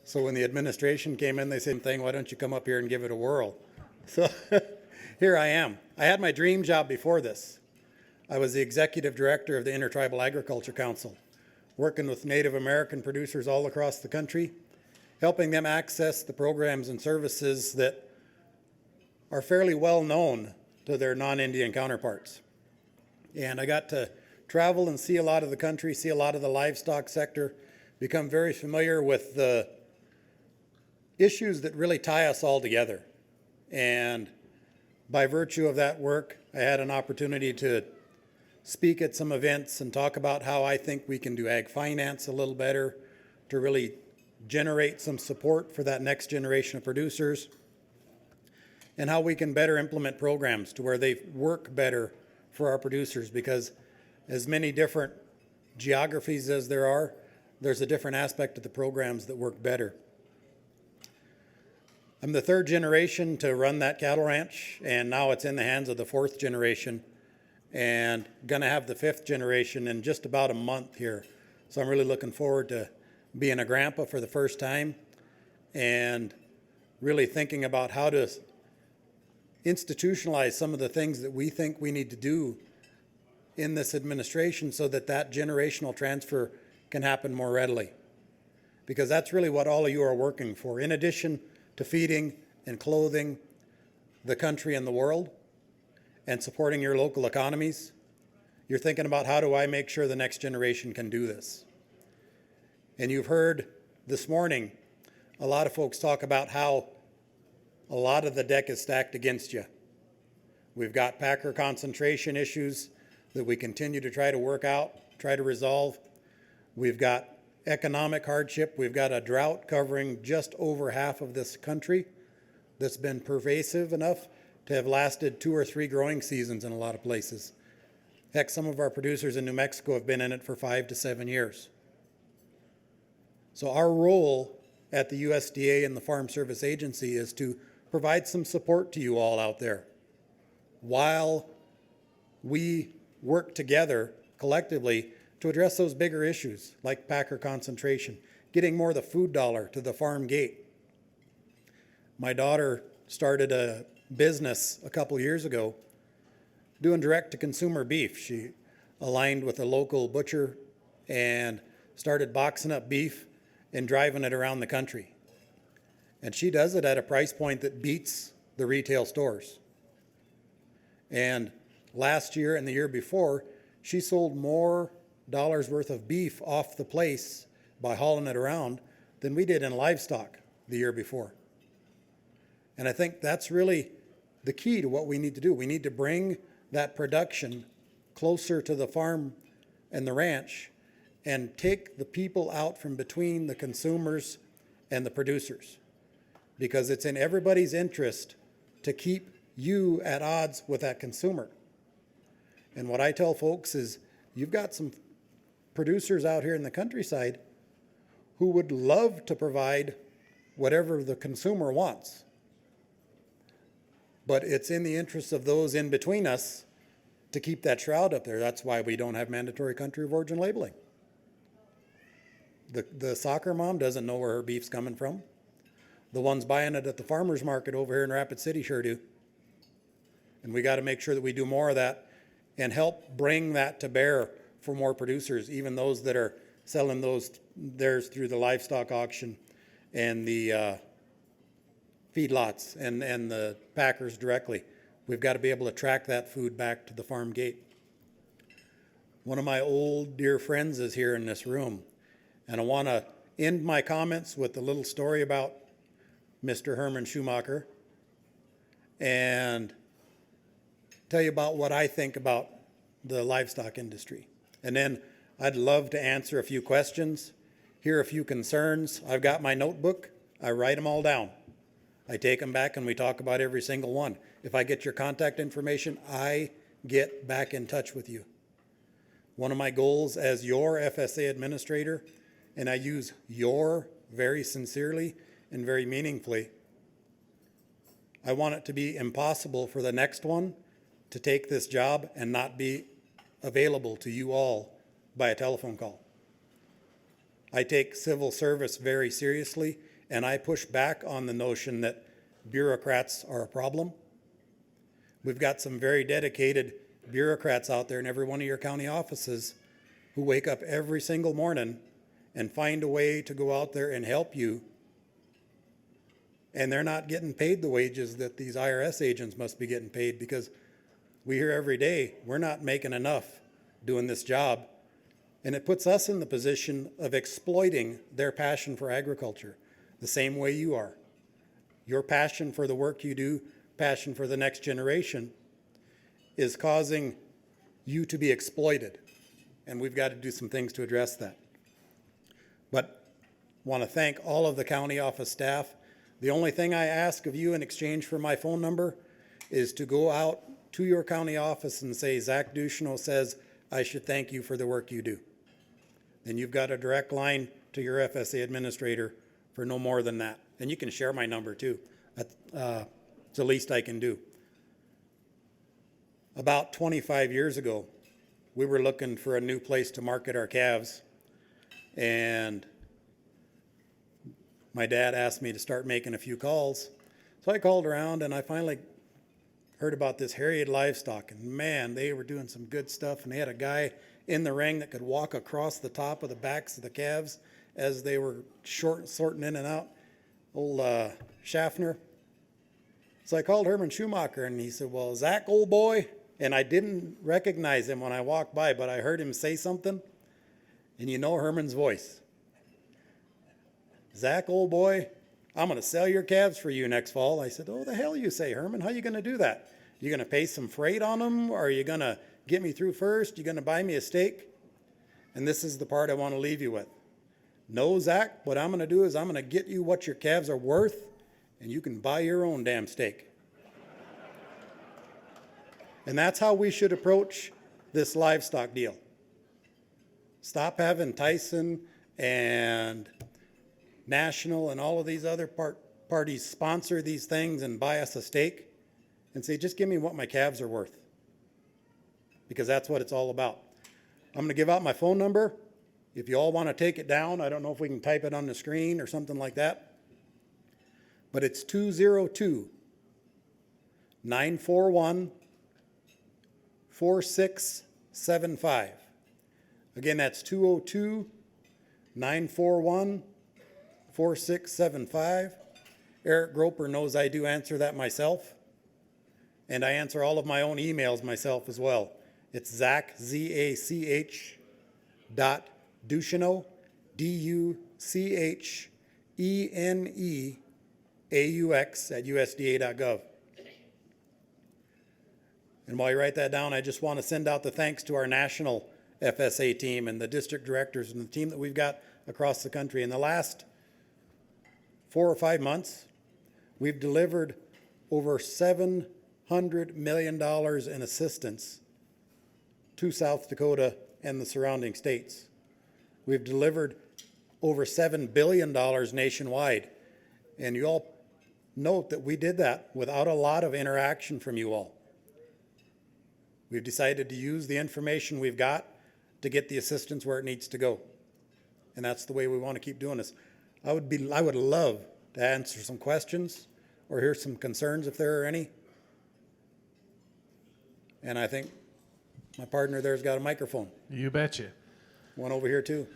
So when the administration came in, they said, why don't you come up here and give it a whirl? So here I am. I had my dream job before this. I was the executive director of the Intertribal Agriculture Council, working with Native American producers all across the country, helping them access the programs and services that are fairly well known to their non-Indian counterparts. And I got to travel and see a lot of the country, see a lot of the livestock sector, become very familiar with the issues that really tie us all together. And by virtue of that work, I had an opportunity to speak at some events and talk about how I think we can do ag finance a little better to really generate some support for that next generation of producers, and how we can better implement programs to where they work better for our producers, because as many different geographies as there are, there's a different aspect of the programs that work better. I'm the third generation to run that cattle ranch, and now it's in the hands of the fourth generation, and gonna have the fifth generation in just about a month here. So I'm really looking forward to being a grandpa for the first time and really thinking about how to institutionalize some of the things that we think we need to do in this administration so that that generational transfer can happen more readily. Because that's really what all of you are working for. In addition to feeding and clothing the country and the world and supporting your local economies, you're thinking about, how do I make sure the next generation can do this? And you've heard this morning a lot of folks talk about how a lot of the deck is stacked against you. We've got packer concentration issues that we continue to try to work out, try to resolve. We've got economic hardship. We've got a drought covering just over half of this country that's been pervasive enough to have lasted 2 or 3 growing seasons in a lot of places. Heck, some of our producers in New Mexico have been in it for 5 to 7 years. So our role at the USDA and the Farm Service Agency is to provide some support to you all out there while we work together collectively to address those bigger issues like packer concentration, getting more of the food dollar to the farm gate. My daughter started a business a couple years ago doing direct-to-consumer beef. She aligned with a local butcher and started boxing up beef and driving it around the country. And she does it at a price point that beats the retail stores. And last year and the year before, she sold more dollars worth of beef off the place by hauling it around than we did in livestock the year before. And I think that's really the key to what we need to do. We need to bring that production closer to the farm and the ranch and take the people out from between the consumers and the producers, because it's in everybody's interest to keep you at odds with that consumer. And what I tell folks is, you've got some producers out here in the countryside who would love to provide whatever the consumer wants. But it's in the interest of those in between us to keep that shroud up there. That's why we don't have mandatory country of origin labeling. The soccer mom doesn't know where her beef's coming from. The ones buying it at the farmer's market over here in Rapid City sure do. And we got to make sure that we do more of that and help bring that to bear for more producers, even those that are selling theirs through the livestock auction and the feedlots and the packers directly. We've got to be able to track that food back to the farm gate. One of my old dear friends is here in this room, and I want to end my comments with a little story about Mr. Herman Schumacher and tell you about what I think about the livestock industry. And then I'd love to answer a few questions, hear a few concerns. I've got my notebook. I write them all down. I take them back and we talk about every single one. If I get your contact information, I get back in touch with you. One of my goals as your FSA administrator, and I use your very sincerely and very meaningfully, I want it to be impossible for the next one to take this job and not be available to you all by a telephone call. I take civil service very seriously, and I push back on the notion that bureaucrats are a problem. We've got some very dedicated bureaucrats out there in every one of your county offices who wake up every single morning and find a way to go out there and help you. And they're not getting paid the wages that these IRS agents must be getting paid, because we hear every day we're not making enough doing this job. And it puts us in the position of exploiting their passion for agriculture the same way you are. Your passion for the work you do, passion for the next generation, is causing you to be exploited. And we've got to do some things to address that. But I want to thank all of the county office staff. The only thing I ask of you in exchange for my phone number is to go out to your county office and say, Zach Ducheneaux says I should thank you for the work you do. Then you've got a direct line to your FSA administrator for no more than that. And you can share my number too. It's the least I can do. About 25 years ago, we were looking for a new place to market our calves, and my dad asked me to start making a few calls. So I called around, and I finally heard about this Harriet Livestock, and man, they were doing some good stuff, and they had a guy in the ring that could walk across the top of the backs of the calves as they were sorting in and out, old Schaffner. So I called Herman Schumacher, and he said, well, Zach, old boy, and I didn't recognize him when I walked by, but I heard him say something, and you know Herman's voice. Zach, old boy, I'm going to sell your calves for you next fall. I said, oh, the hell you say, Herman? How are you going to do that? You going to pay some freight on them, or are you going to get me through first? You going to buy me a steak? And this is the part I want to leave you with. No, Zach, what I'm going to do is I'm going to get you what your calves are worth, and you can buy your own damn steak. And that's how we should approach this livestock deal. Stop having Tyson and National and all of these other parties sponsor these things and buy us a steak, and say, just give me what my calves are worth. Because that's what it's all about. I'm going to give out my phone number. If you all want to take it down, I don't know if we can type it on the screen or something like that. But it's 202-941-4675. Again, that's 202-941-4675. Eric Groper knows I do answer that myself. And I answer all of my own emails myself as well. It's Zach, Z-A-C-H, Ducheneaux, D-U-C-H-E-N-E-A-U-X at USDA.gov. And while you write that down, I just want to send out the thanks to our national FSA team and the district directors and the team that we've got across the country. In the last 4 or 5 months, we've delivered over $700 million in assistance to South Dakota and the surrounding states. We've delivered over $7 billion nationwide. And you all note that we did that without a lot of interaction from you all. We've decided to use the information we've got to get the assistance where it needs to go. And that's the way we want to keep doing this. I would love to answer some questions or hear some concerns if there are any. And I think my partner there's got a microphone. You betcha. One over here too.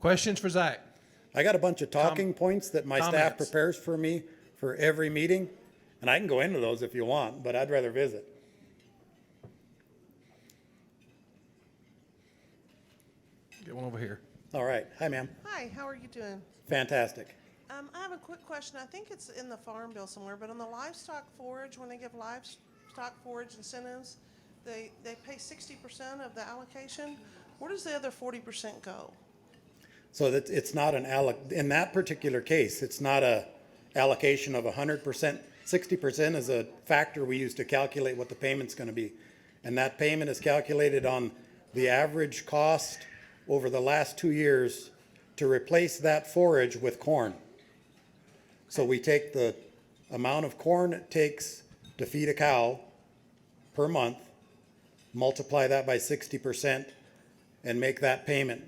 Questions for Zach? I got a bunch of talking points that my staff prepares for me for every meeting, and I can go into those if you want, but I'd rather visit. Get one over here. All right. Hi, ma'am. Hi, how are you doing? Fantastic. I have a quick question. I think it's in the farm bill somewhere, but on the livestock forage, when they give livestock forage incentives, they pay 60% of the allocation. Where does the other 40% go? So that it's not in that particular case, it's not a allocation of 100%. 60% is a factor we use to calculate what the payment's going to be. And that payment is calculated on the average cost over the last 2 years to replace that forage with corn. So we take the amount of corn it takes to feed a cow per month, multiply that by 60%, and make that payment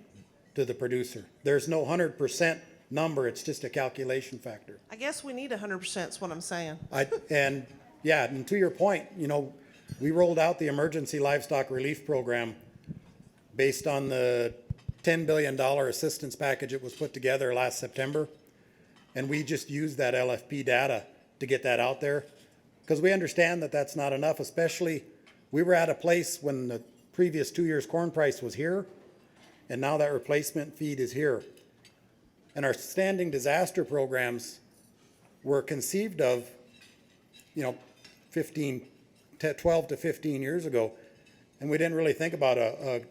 to the producer. There's no 100% number, it's just a calculation factor. I guess we need 100% is what I'm saying. And to your point, we rolled out the emergency livestock relief program based on the $10 billion assistance package that was put together last September. And we just used that LFP data to get that out there. Because we understand that that's not enough, especially we were at a place when the previous 2 years corn price was here, and now that replacement feed is here. And our standing disaster programs were conceived of, 12 to 15 years ago, and we didn't really think about a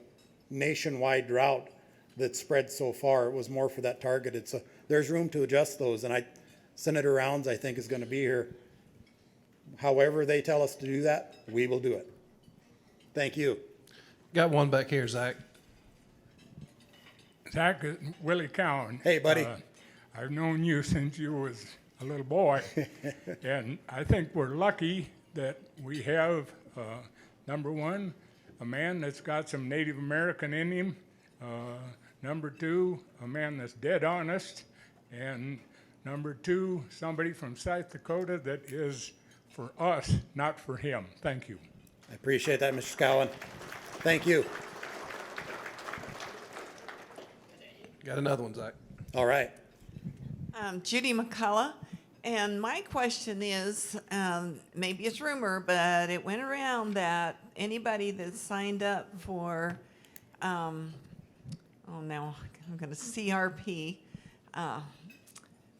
nationwide drought that spread so far. It was more for that targeted. So there's room to adjust those, and Senator Rounds, I think, is going to be here. However they tell us to do that, we will do it. Thank you. Got one back here, Zach. Zach, Willie Cowan. Hey, buddy. I've known you since you was a little boy, and I think we're lucky that we have, number one, a man that's got some Native American in him, number two, a man that's dead honest, and number two, somebody from South Dakota that is for us, not for him. Thank you. I appreciate that, Mr. Cowan. Thank you. Got another one, Zach. All right. Judy McCullough, and my question is, maybe it's rumor, but it went around that anybody that signed up for, now I'm going to CRP,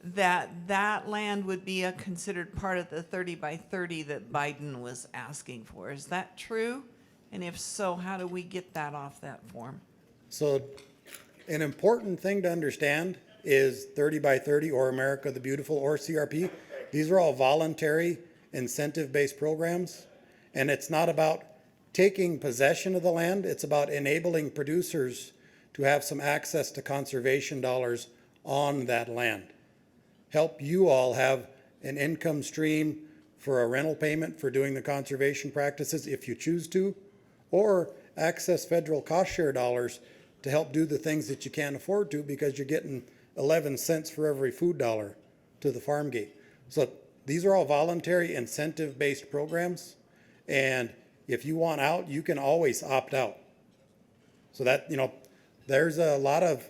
that land would be considered part of the 30 by 30 that Biden was asking for. Is that true? And if so, how do we get that off that form? So an important thing to understand is 30 by 30 or America the Beautiful or CRP. These are all voluntary incentive-based programs. And it's not about taking possession of the land. It's about enabling producers to have some access to conservation dollars on that land. Help you all have an income stream for a rental payment for doing the conservation practices if you choose to, or access federal cost share dollars to help do the things that you can't afford to because you're getting 11 cents for every food dollar to the farm gate. So these are all voluntary incentive-based programs, and if you want out, you can always opt out. So that, there's a lot of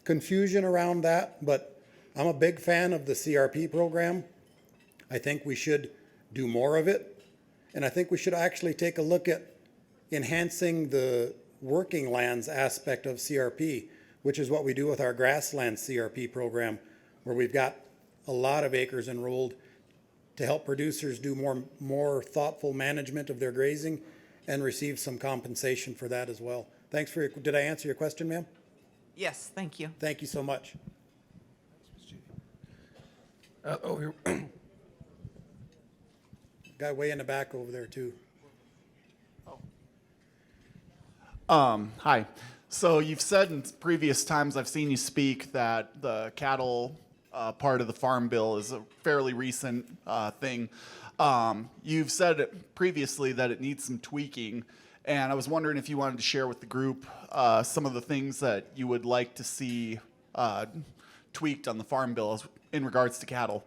confusion around that, but I'm a big fan of the CRP program. I think we should do more of it, and I think we should actually take a look at enhancing the working lands aspect of CRP, which is what we do with our grassland CRP program, where we've got a lot of acres enrolled to help producers do more thoughtful management of their grazing and receive some compensation for that as well. Thanks for did I answer your question, ma'am? Yes, thank you. Thank you so much. Here. Guy way in the back over there too. Hi. So you've said in previous times I've seen you speak that the cattle part of the Farm Bill is a fairly recent thing. You've said previously that it needs some tweaking, and I was wondering if you wanted to share with the group some of the things that you would like to see tweaked on the Farm Bill in regards to cattle.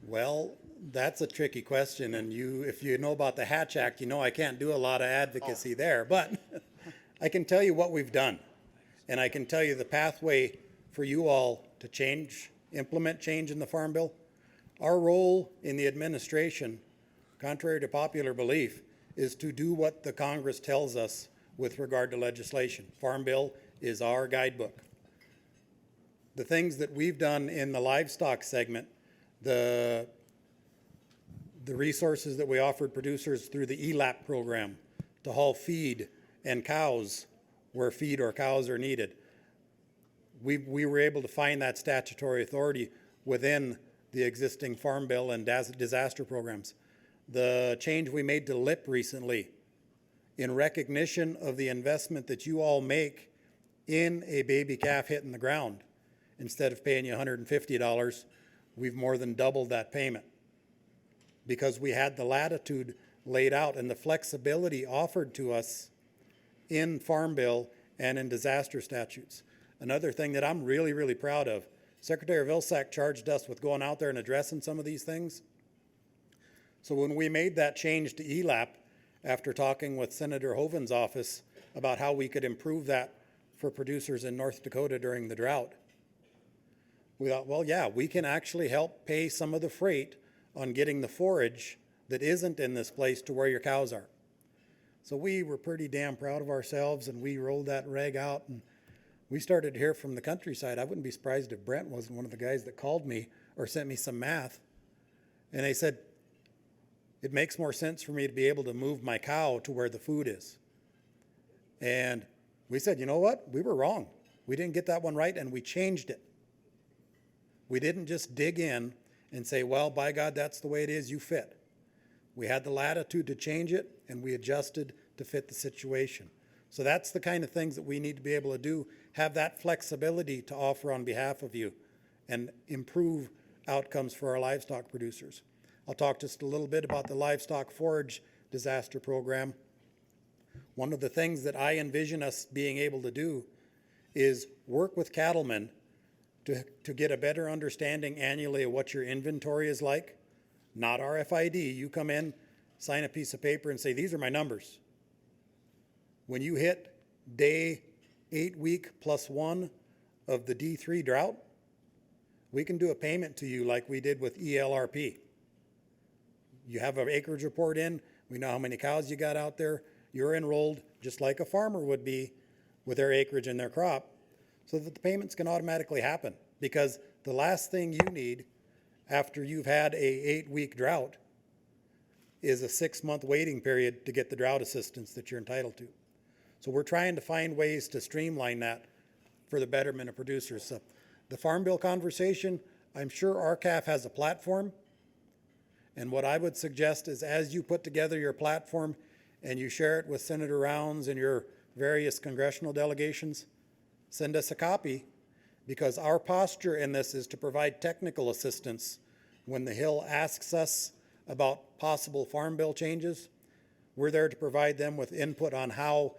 Well, that's a tricky question, and if you know about the Hatch Act, I can't do a lot of advocacy there, but I can tell you what we've done, and I can tell you the pathway for you all to implement change in the Farm Bill. Our role in the administration, contrary to popular belief, is to do what the Congress tells us with regard to legislation. Farm Bill is our guidebook. The things that we've done in the livestock segment, the resources that we offered producers through the ELAP program to haul feed and cows where feed or cows are needed. We were able to find that statutory authority within the existing Farm Bill and disaster programs. The change we made to LIP recently, in recognition of the investment that you all make in a baby calf hitting the ground, instead of paying you $150, we've more than doubled that payment because we had the latitude laid out and the flexibility offered to us in Farm Bill and in disaster statutes. Another thing that I'm really, really proud of, Secretary Vilsack charged us with going out there and addressing some of these things. So when we made that change to ELAP, after talking with Senator Hoven's office about how we could improve that for producers in North Dakota during the drought, we thought, well, yeah, we can actually help pay some of the freight on getting the forage that isn't in this place to where your cows are. So we were pretty damn proud of ourselves, and we rolled that reg out, and we started to hear from the countryside. I wouldn't be surprised if Brent wasn't one of the guys that called me or sent me some math. And they said, it makes more sense for me to be able to move my cow to where the food is. And we said, you know what? We were wrong. We didn't get that one right, and we changed it. We didn't just dig in and say, well, by God, that's the way it is, you fit. We had the latitude to change it, and we adjusted to fit the situation. So that's the kind of things that we need to be able to do, have that flexibility to offer on behalf of you and improve outcomes for our livestock producers. I'll talk just a little bit about the livestock forage disaster program. One of the things that I envision us being able to do is work with cattlemen to get a better understanding annually of what your inventory is like. Not RFID. You come in, sign a piece of paper and say, these are my numbers. When you hit day 8 week plus 1 of the D3 drought, we can do a payment to you like we did with ELRP. You have an acreage report in, we know how many cows you got out there, you're enrolled just like a farmer would be with their acreage and their crop, so that the payments can automatically happen. Because the last thing you need after you've had a 8 week drought is a 6-month waiting period to get the drought assistance that you're entitled to. So we're trying to find ways to streamline that for the betterment of producers. So the Farm Bill conversation, I'm sure RCAF has a platform. And what I would suggest is as you put together your platform and you share it with Senator Rounds and your various congressional delegations, send us a copy, because our posture in this is to provide technical assistance when the Hill asks us about possible Farm Bill changes. We're there to provide them with input on how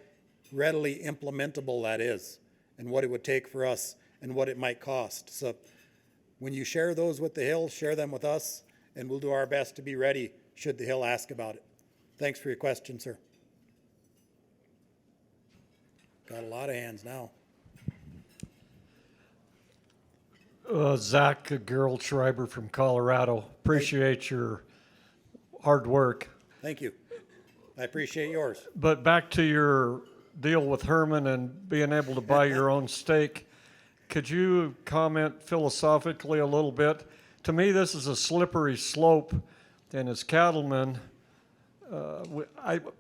readily implementable that is and what it would take for us and what it might cost. So when you share those with the Hill, share them with us, and we'll do our best to be ready should the Hill ask about it. Thanks for your question, sir. Got a lot of hands now. Zach Gerald-Schreiber from Colorado. Appreciate your hard work. Thank you. I appreciate yours. But back to your deal with Herman and being able to buy your own steak, could you comment philosophically a little bit? To me, this is a slippery slope, and as cattlemen,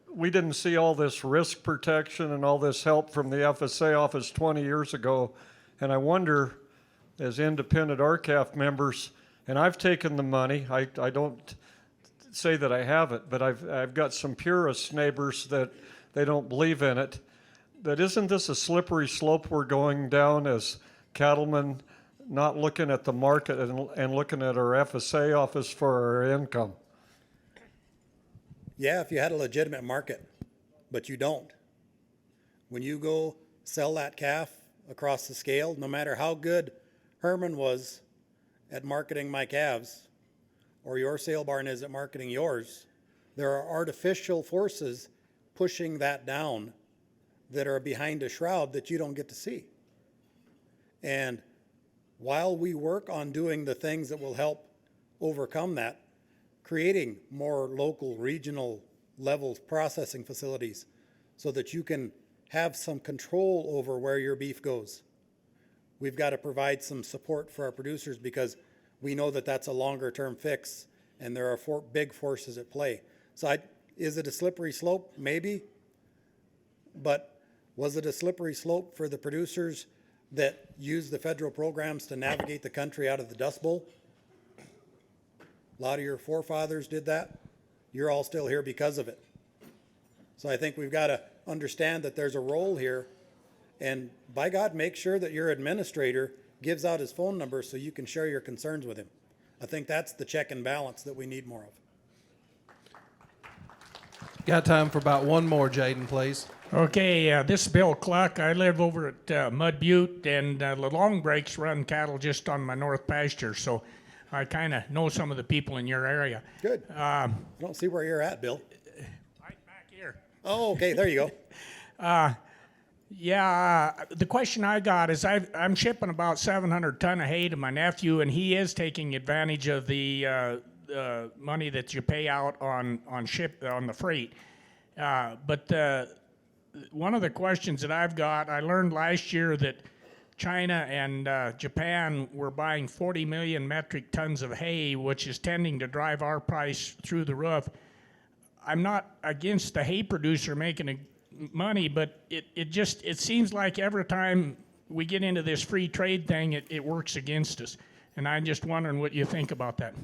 we didn't see all this risk protection and all this help from the FSA office 20 years ago, and I wonder, as independent RCAF members, and I've taken the money, I don't say that I haven't, but I've got some purist neighbors that they don't believe in it, that isn't this a slippery slope we're going down as cattlemen, not looking at the market and looking at our FSA office for our income? Yeah, if you had a legitimate market, but you don't. When you go sell that calf across the scale, no matter how good Herman was at marketing my calves, or your sale barn is at marketing yours, there are artificial forces pushing that down that are behind a shroud that you don't get to see. And while we work on doing the things that will help overcome that, creating more local, regional level processing facilities so that you can have some control over where your beef goes. We've got to provide some support for our producers because we know that that's a longer term fix and there are big forces at play. So is it a slippery slope? Maybe. But was it a slippery slope for the producers that use the federal programs to navigate the country out of the Dust Bowl? A lot of your forefathers did that. You're all still here because of it. So I think we've got to understand that there's a role here, and by God, make sure that your administrator gives out his phone number so you can share your concerns with him. I think that's the check and balance that we need more of. Got time for about one more, Jaden, please. Okay, this is Bill Cluck. I live over at Mud Butte, and the Long Breaks run cattle just on my north pasture, so I kind of know some of the people in your area. Good. I don't see where you're at, Bill. Right back here. Oh, okay, there you go. The question I got is I'm shipping about 700 ton of hay to my nephew, and he is taking advantage of the money that you pay out on the freight. But one of the questions that I've got, I learned last year that China and Japan were buying 40 million metric tons of hay, which is tending to drive our price through the roof. I'm not against the hay producer making money, but it seems like every time we get into this free trade thing, it works against us. And I'm just wondering what you think about that.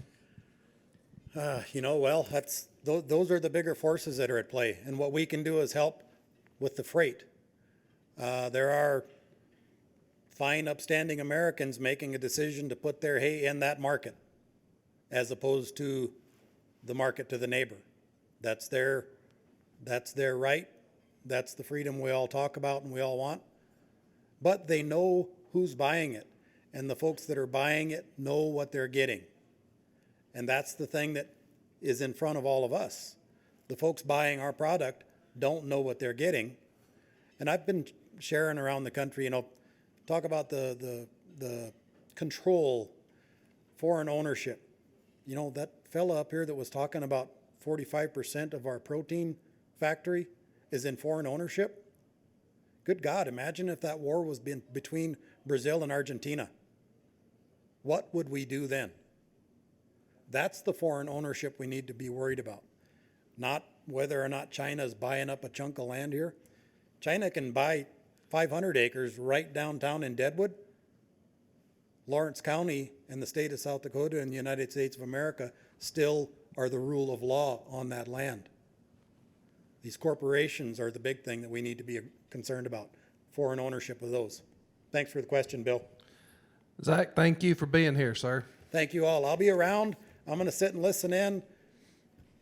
Well, those are the bigger forces that are at play, and what we can do is help with the freight. There are fine, upstanding Americans making a decision to put their hay in that market, as opposed to the market to the neighbor. That's their right. That's the freedom we all talk about and we all want. But they know who's buying it, and the folks that are buying it know what they're getting. And that's the thing that is in front of all of us. The folks buying our product don't know what they're getting. And I've been sharing around the country, talk about the control, foreign ownership. That fella up here that was talking about 45% of our protein factory is in foreign ownership. Good God, imagine if that war was between Brazil and Argentina. What would we do then? That's the foreign ownership we need to be worried about. Not whether or not China is buying up a chunk of land here. China can buy 500 acres right downtown in Deadwood. Lawrence County and the state of South Dakota and the United States of America still are the rule of law on that land. These corporations are the big thing that we need to be concerned about, foreign ownership of those. Thanks for the question, Bill. Zach, thank you for being here, sir. Thank you all. I'll be around. I'm going to sit and listen in.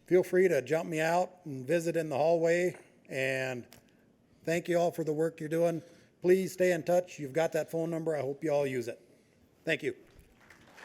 Feel free to jump me out and visit in the hallway. And thank you all for the work you're doing. Please stay in touch. You've got that phone number. I hope you all use it. Thank you.